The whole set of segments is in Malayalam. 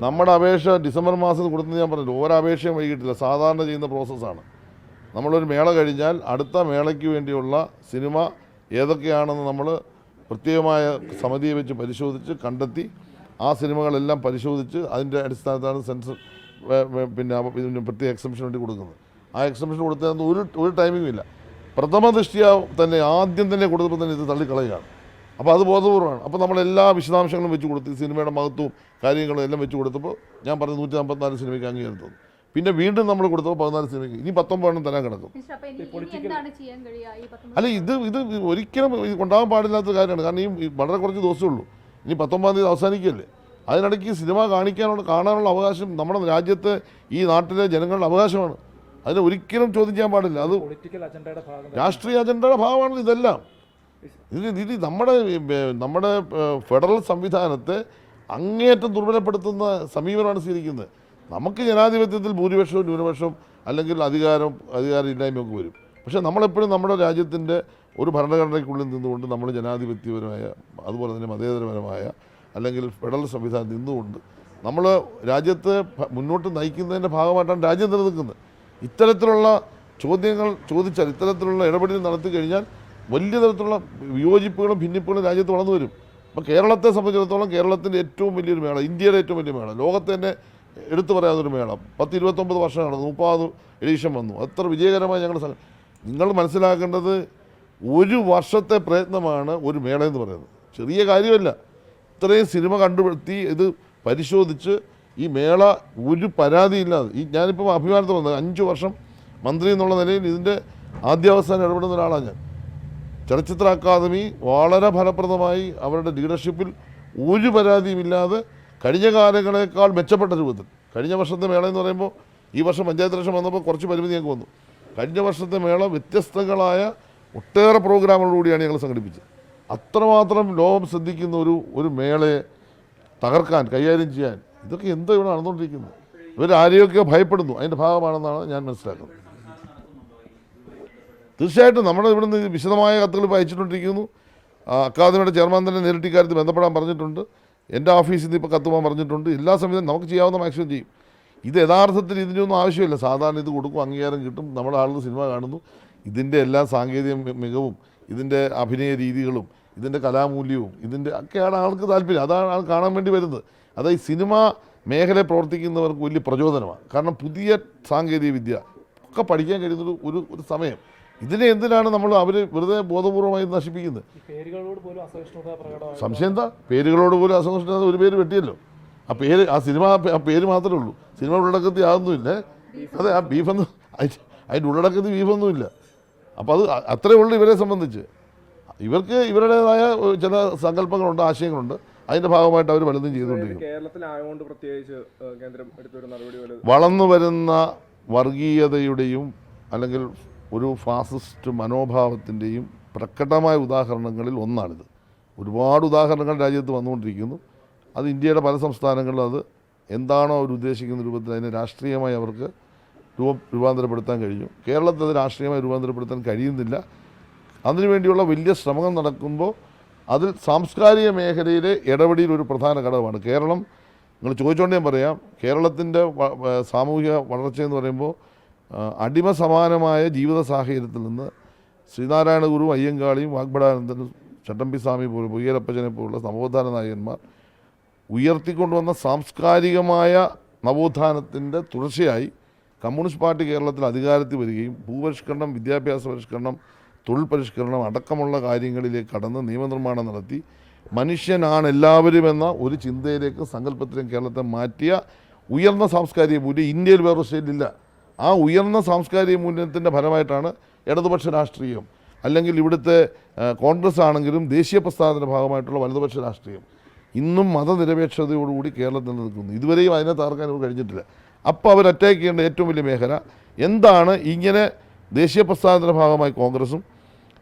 നമ്മുടെ അപേക്ഷ ഡിസംബർ മാസത്തിൽ കൊടുത്തെന്ന് ഞാൻ പറഞ്ഞില്ല. ഓരോ അപേക്ഷയും വൈകിട്ടില്ല, സാധാരണ ചെയ്യുന്ന പ്രോസസ്സാണ്. നമ്മളൊരു മേള കഴിഞ്ഞാൽ അടുത്ത മേളയ്ക്ക് വേണ്ടിയുള്ള സിനിമ ഏതൊക്കെയാണെന്ന് നമ്മൾ പ്രത്യേകമായ സമിതിയെ വെച്ച് പരിശോധിച്ച് കണ്ടെത്തി ആ സിനിമകളെല്ലാം പരിശോധിച്ച് അതിൻ്റെ അടിസ്ഥാനത്താണ് സെൻസർ പിന്നെ പ്രത്യേക എക്സംഷൻ വേണ്ടി കൊടുക്കുന്നത്. ആ എക്സംഷൻ കൊടുത്തതിന് ഒരു ടൈമിങ്ങും ഇല്ല. പ്രഥമ ദൃഷ്ടിയ തന്നെ ആദ്യം തന്നെ കൊടുത്തപ്പോൾ തന്നെ ഇത് തള്ളിക്കളയുകയാണ്. അപ്പോൾ അത് ബോധപൂർവ്വമാണ്. അപ്പോൾ നമ്മളെല്ലാ വിശദാംശങ്ങളും വെച്ച് കൊടുത്ത് സിനിമയുടെ മഹത്വവും കാര്യങ്ങളും എല്ലാം വെച്ച് കൊടുത്തപ്പോൾ ഞാൻ പറഞ്ഞ 154 സിനിമയ്ക്ക് അംഗീകാരം തന്നു. പിന്നെ വീണ്ടും നമ്മൾ കൊടുത്തപ്പോൾ 14 സിനിമയ്ക്ക്, ഇനി 19 തരാൻ കിടക്കും. അല്ല, ഇത് ഒരിക്കലും കൊണ്ടാകാൻ പാടില്ലാത്ത കാര്യമാണ്. കാരണം ഈ വളരെ കുറച്ച് ദിവസമേ ഉള്ളൂ. ഇനി 19 തീയതി അവസാനിക്കുകയല്ലേ. അതിനിടയ്ക്ക് സിനിമ കാണാനുള്ള അവകാശം നമ്മുടെ രാജ്യത്തെ ഈ നാട്ടിലെ ജനങ്ങളുടെ അവകാശമാണ്. അതിനെ ഒരിക്കലും ചോദ്യം ചെയ്യാൻ പാടില്ല. അത് രാഷ്ട്രീയ അജണ്ടയുടെ ഭാഗമാണ് ഇതെല്ലാം. ഇത് നമ്മുടെ ഫെഡറൽ സംവിധാനത്തെ അങ്ങേയറ്റം ദുർബലപ്പെടുത്തുന്ന സമീപനമാണ് സ്വീകരിക്കുന്നത്. നമുക്ക് ജനാധിപത്യത്തിൽ ഭൂരിപക്ഷവും ന്യൂനപക്ഷവും അല്ലെങ്കിൽ അധികാരമില്ലായ്മയൊക്കെ വരും. പക്ഷേ നമ്മളെപ്പോഴും നമ്മുടെ രാജ്യത്തിൻ്റെ ഒരു ഭരണഘടനയ്ക്കുള്ളിൽ നിന്നുകൊണ്ട് നമ്മൾ ജനാധിപത്യപരമായ അതുപോലെ തന്നെ മതേതരപരമായ അല്ലെങ്കിൽ ഫെഡറൽ സംവിധാനം നിന്നുകൊണ്ട് നമ്മൾ രാജ്യത്തെ മുന്നോട്ട് നയിക്കുന്നതിൻ്റെ ഭാഗമായിട്ടാണ് രാജ്യം നിലനിൽക്കുന്നത്. ഇത്തരത്തിലുള്ള ചോദ്യങ്ങൾ ചോദിച്ചാൽ, ഇത്തരത്തിലുള്ള ഇടപെടൽ നടത്തി കഴിഞ്ഞാൽ വലിയ തരത്തിലുള്ള വിയോജിപ്പുകളും ഭിന്നിപ്പുകളും രാജ്യത്ത് വളർന്നു വരും. അപ്പോൾ കേരളത്തെ സംബന്ധിച്ചിടത്തോളം കേരളത്തിൻ്റെ ഏറ്റവും വലിയൊരു മേള, ഇന്ത്യയുടെ ഏറ്റവും വലിയ മേള, ലോകത്തെ തന്നെ എടുത്തു പറയാതൊരു മേള 10-29 വർഷമാണ്, 30 എഡിഷൻ വന്നു. അത്ര വിജയകരമായി നിങ്ങൾ മനസ്സിലാക്കേണ്ടത് ഒരു വർഷത്തെ പ്രയത്നമാണ് ഒരു മേള എന്ന് പറയുന്നത്. ചെറിയ കാര്യമല്ല. ഇത്രയും സിനിമ കണ്ടുപിടുത്തി ഇത് പരിശോധിച്ച് ഈ മേള ഒരു പരാതിയില്ലാതെ ഞാനിപ്പോൾ അഭിമാനത്തിൽ വന്നത് 5 വർഷം മന്ത്രി എന്നുള്ള നിലയിൽ ഇതിൻ്റെ ആദ്യാവസാനം ഇടപെടുന്ന ഒരാളാണ് ഞാൻ. ചലച്ചിത്ര അക്കാദമി വളരെ ഫലപ്രദമായി അവരുടെ ലീഡർഷിപ്പിൽ ഒരു പരാതിയുമില്ലാതെ കഴിഞ്ഞ കാലങ്ങളെക്കാൾ മെച്ചപ്പെട്ട രൂപത്തിൽ, കഴിഞ്ഞ വർഷത്തെ മേള എന്ന് പറയുമ്പോൾ ഈ വർഷം പഞ്ചായത്ത് ഇലക്ഷൻ വന്നപ്പോൾ കുറച്ച് പരിമിതിയൊക്കെ വന്നു. കഴിഞ്ഞ വർഷത്തെ മേള വ്യത്യസ്തങ്ങളായ ഒട്ടേറെ പ്രോഗ്രാമുകളോടുകൂടിയാണ് ഞങ്ങൾ സംഘടിപ്പിച്ചത്. അത്രമാത്രം ലോകം ശ്രദ്ധിക്കുന്ന ഒരു മേളയെ തകർക്കാൻ, കൈകാര്യം ചെയ്യാൻ ഇതൊക്കെ എന്താ ഇവിടെ നടന്നുകൊണ്ടിരിക്കുന്നത്? ഇവരാരെയൊക്കെ ഭയപ്പെടുന്നു, അതിൻ്റെ ഭാഗമാണെന്നാണ് ഞാൻ മനസ്സിലാക്കുന്നത്. തീർച്ചയായിട്ടും നമ്മുടെ ഇവിടുന്ന് വിശദമായ കത്തുകൾ ഇപ്പോൾ അയച്ചിട്ടുണ്ടിരിക്കുന്നു. അക്കാദമിയുടെ ചെയർമാൻ തന്നെ നേരിട്ട് ഇക്കാര്യത്തിൽ ബന്ധപ്പെടാൻ പറഞ്ഞിട്ടുണ്ട്. എൻ്റെ ഓഫീസിൽ നിന്ന് ഇപ്പോൾ കത്തുവാൻ പറഞ്ഞിട്ടുണ്ട്. എല്ലാ സമയത്തും നമുക്ക് ചെയ്യാവുന്ന മാക്സിമം ചെയ്യും. ഇത് യഥാർത്ഥത്തിൽ ഇതിൻ്റെയൊന്നും ആവശ്യമില്ല. സാധാരണ ഇത് കൊടുക്കും, അംഗീകാരം കിട്ടും, നമ്മുടെ ആളുകൾ സിനിമ കാണുന്നു. ഇതിൻ്റെ എല്ലാ സാങ്കേതിക മികവും ഇതിൻ്റെ അഭിനയ രീതികളും ഇതിൻ്റെ കലാമൂല്യവും ഇതിൻ്റെ ഒക്കെയാണ് ആൾക്ക് താല്പര്യം. അതാണ് ആൾ കാണാൻ വേണ്ടി വരുന്നത്. അതായത് സിനിമ മേഖലയിൽ പ്രവർത്തിക്കുന്നവർക്ക് വലിയ പ്രചോദനമാണ്. കാരണം പുതിയ സാങ്കേതിക വിദ്യ ഒക്കെ പഠിക്കാൻ കഴിയുന്നൊരു ഒരു സമയം. ഇതിനെ എന്തിനാണ് അവർ വെറുതെ ബോധപൂർവമായി നശിപ്പിക്കുന്നത്? സംശയം എന്താ? പേരുകളോട് പോലും അസഹിഷ്ണുത. ഒരു പേര് വെട്ടിയല്ലോ. ആ സിനിമ ആ പേര് മാത്രമേ ഉള്ളൂ. സിനിമ ഉള്ളടക്കത്തിൽ അതൊന്നുമില്ല. അതെ, ആ ബീഫൊന്നും അതിൻ്റെ ഉള്ളടക്കത്തിൽ ബീഫൊന്നുമില്ല. അപ്പോൾ അത് അത്രയേ ഉള്ളൂ ഇവരെ സംബന്ധിച്ച്. ഇവർക്ക് ഇവരുടേതായ ചില സങ്കല്പങ്ങളുണ്ട്, ആശയങ്ങളുണ്ട്. അതിൻ്റെ ഭാഗമായിട്ട് അവർ പലതും ചെയ്തുകൊണ്ടിരിക്കും. വളർന്നു വരുന്ന വർഗീയതയുടെയും അല്ലെങ്കിൽ ഒരു ഫാസിസ്റ്റ് മനോഭാവത്തിൻ്റെയും പ്രകടമായ ഉദാഹരണങ്ങളിൽ ഒന്നാണിത്. ഒരുപാട് ഉദാഹരണങ്ങൾ രാജ്യത്ത് വന്നുകൊണ്ടിരിക്കുന്നു. അത് ഇന്ത്യയുടെ പല സംസ്ഥാനങ്ങളിലും അത് എന്താണോ അവർ ഉദ്ദേശിക്കുന്ന രൂപത്തിൽ അതിനെ രാഷ്ട്രീയമായി അവർക്ക് രൂപാന്തരപ്പെടുത്താൻ കഴിഞ്ഞു. കേരളത്തിൽ അത് രാഷ്ട്രീയമായി രൂപാന്തരപ്പെടുത്താൻ കഴിയുന്നില്ല. അതിനുവേണ്ടിയുള്ള വലിയ ശ്രമങ്ങൾ നടക്കുമ്പോൾ അതിൽ സാംസ്കാരിക മേഖലയിലെ ഇടപെടൽ ഒരു പ്രധാന ഘടകമാണ്. കേരളം, നിങ്ങൾ ചോദിച്ചുകൊണ്ട് ഞാൻ പറയാം, കേരളത്തിൻ്റെ സാമൂഹിക വളർച്ചയെന്ന് പറയുമ്പോൾ അടിമ സമാനമായ ജീവിത സാഹചര്യത്തിൽ നിന്ന് ശ്രീനാരായണ ഗുരു, അയ്യങ്കാളിയും, വാഗ്ഭടാനന്ദനും, ചട്ടമ്പി സ്വാമി പോലും, പൊയ്യരപ്പച്ചനെ പോലുള്ള നവോത്ഥാന നായകന്മാർ ഉയർത്തിക്കൊണ്ടുവന്ന സാംസ്കാരികമായ നവോത്ഥാനത്തിൻ്റെ തുടർച്ചയായി കമ്മ്യൂണിസ്റ്റ് പാർട്ടി കേരളത്തിൽ അധികാരത്തിൽ വരികയും ഭൂപരിഷ്കരണം, വിദ്യാഭ്യാസ പരിഷ്കരണം, തൊഴിൽ പരിഷ്കരണം അടക്കമുള്ള കാര്യങ്ങളിലേക്ക് കടന്ന് നിയമനിർമ്മാണം നടത്തി മനുഷ്യനാണ് എല്ലാവരും എന്ന ഒരു ചിന്തയിലേക്ക്, സങ്കല്പത്തിലേക്ക് കേരളത്തെ മാറ്റിയ ഉയർന്ന സാംസ്കാരിക മൂല്യം ഇന്ത്യയിൽ വേറൊരു സ്റ്റേറ്റിലില്ല. ആ ഉയർന്ന സാംസ്കാരിക മൂല്യത്തിൻ്റെ ഫലമായിട്ടാണ് ഇടതുപക്ഷ രാഷ്ട്രീയം, അല്ലെങ്കിൽ ഇവിടുത്തെ കോൺഗ്രസ് ആണെങ്കിലും ദേശീയ പ്രസ്ഥാനത്തിൻ്റെ ഭാഗമായിട്ടുള്ള വലതുപക്ഷ രാഷ്ട്രീയം ഇന്നും മതനിരപേക്ഷതയോടുകൂടി കേരളത്തിൽ നിൽക്കുന്നു. ഇതുവരെയും അതിനെ തകർക്കാൻ ഇവർ കഴിഞ്ഞിട്ടില്ല. അപ്പോൾ അവർ അറ്റാക്ക് ചെയ്യേണ്ട ഏറ്റവും വലിയ മേഖല എന്താണ്? ഇങ്ങനെ ദേശീയ പ്രസ്ഥാനത്തിൻ്റെ ഭാഗമായി കോൺഗ്രസും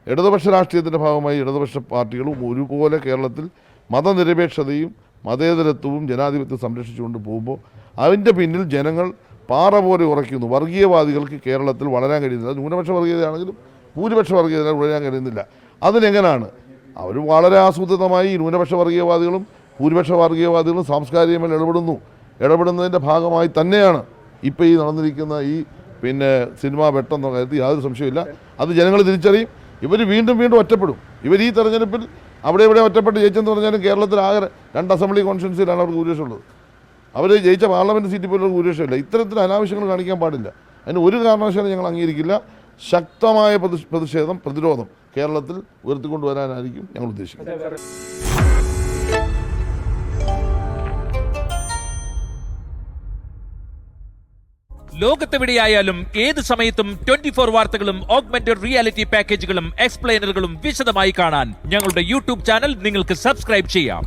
ഇടതുപക്ഷ രാഷ്ട്രീയത്തിൻ്റെ ഭാഗമായി ഇടതുപക്ഷ പാർട്ടികളും ഒരുപോലെ കേരളത്തിൽ മതനിരപേക്ഷതയും മതേതരത്വവും ജനാധിപത്യവും സംരക്ഷിച്ചുകൊണ്ട് പോകുമ്പോൾ അതിൻ്റെ പിന്നിൽ ജനങ്ങൾ പാറ പോലെ ഉറയ്ക്കുന്നു. വർഗീയവാദികൾക്ക് കേരളത്തിൽ വളരാൻ കഴിയുന്നില്ല. ന്യൂനപക്ഷ വർഗീയതയാണെങ്കിലും ഭൂരിപക്ഷ വർഗീയത വളരാൻ കഴിയുന്നില്ല. അതിനെങ്ങനെയാണ്? അവർ വളരെ ആസൂത്രിതമായി ന്യൂനപക്ഷ വർഗീയവാദികളും ഭൂരിപക്ഷ വർഗീയവാദികളും സാംസ്കാരികമായി ഇടപെടുന്നു. ഇടപെടുന്നതിൻ്റെ ഭാഗമായി തന്നെയാണ് ഇപ്പോൾ ഈ നടന്നിരിക്കുന്ന ഈ സിനിമ വെട്ടെന്ന കാര്യത്തിൽ യാതൊരു സംശയമില്ല. അത് ജനങ്ങൾ തിരിച്ചറിയും. ഇവർ വീണ്ടും വീണ്ടും ഒറ്റപ്പെടും. ഇവർ ഈ തെരഞ്ഞെടുപ്പിൽ അവിടെ ഇവിടെ ഒറ്റപ്പെട്ട് ജയിച്ചെന്ന് പറഞ്ഞാലും കേരളത്തിൽ ആകെ 2 അസംബ്ലി കോൺസ്റ്റിറ്റ്യുവൻസിയിലാണ് അവർക്ക് ഭൂരിപക്ഷമുള്ളത്. അവർ ജയിച്ച പാർലമെൻറ്റ് സീറ്റിൽ പോലും ഭൂരിപക്ഷമില്ല. ഇത്തരത്തിൽ അനാവശ്യങ്ങൾ കാണിക്കാൻ പാടില്ല. അതിന് ഒരു കാരണവശാലും ഞങ്ങൾ അംഗീകരിക്കില്ല. ശക്തമായ പ്രതിഷേധം, പ്രതിരോധം കേരളത്തിൽ ഉയർത്തിക്കൊണ്ടുവരാനായിരിക്കും ഞങ്ങൾ ഉദ്ദേശിക്കുന്നത്. ലോകത്തെവിടെയായാലും ഏത് സമയത്തും 24 വാർത്തകളും ഓഗ്മെന്റഡ് റിയാലിറ്റി പാക്കേജുകളും എക്സ്പ്ലെയിനറുകളും വിശദമായി കാണാൻ ഞങ്ങളുടെ യൂട്യൂബ് ചാനൽ നിങ്ങൾക്ക് സബ്സ്ക്രൈബ് ചെയ്യാം.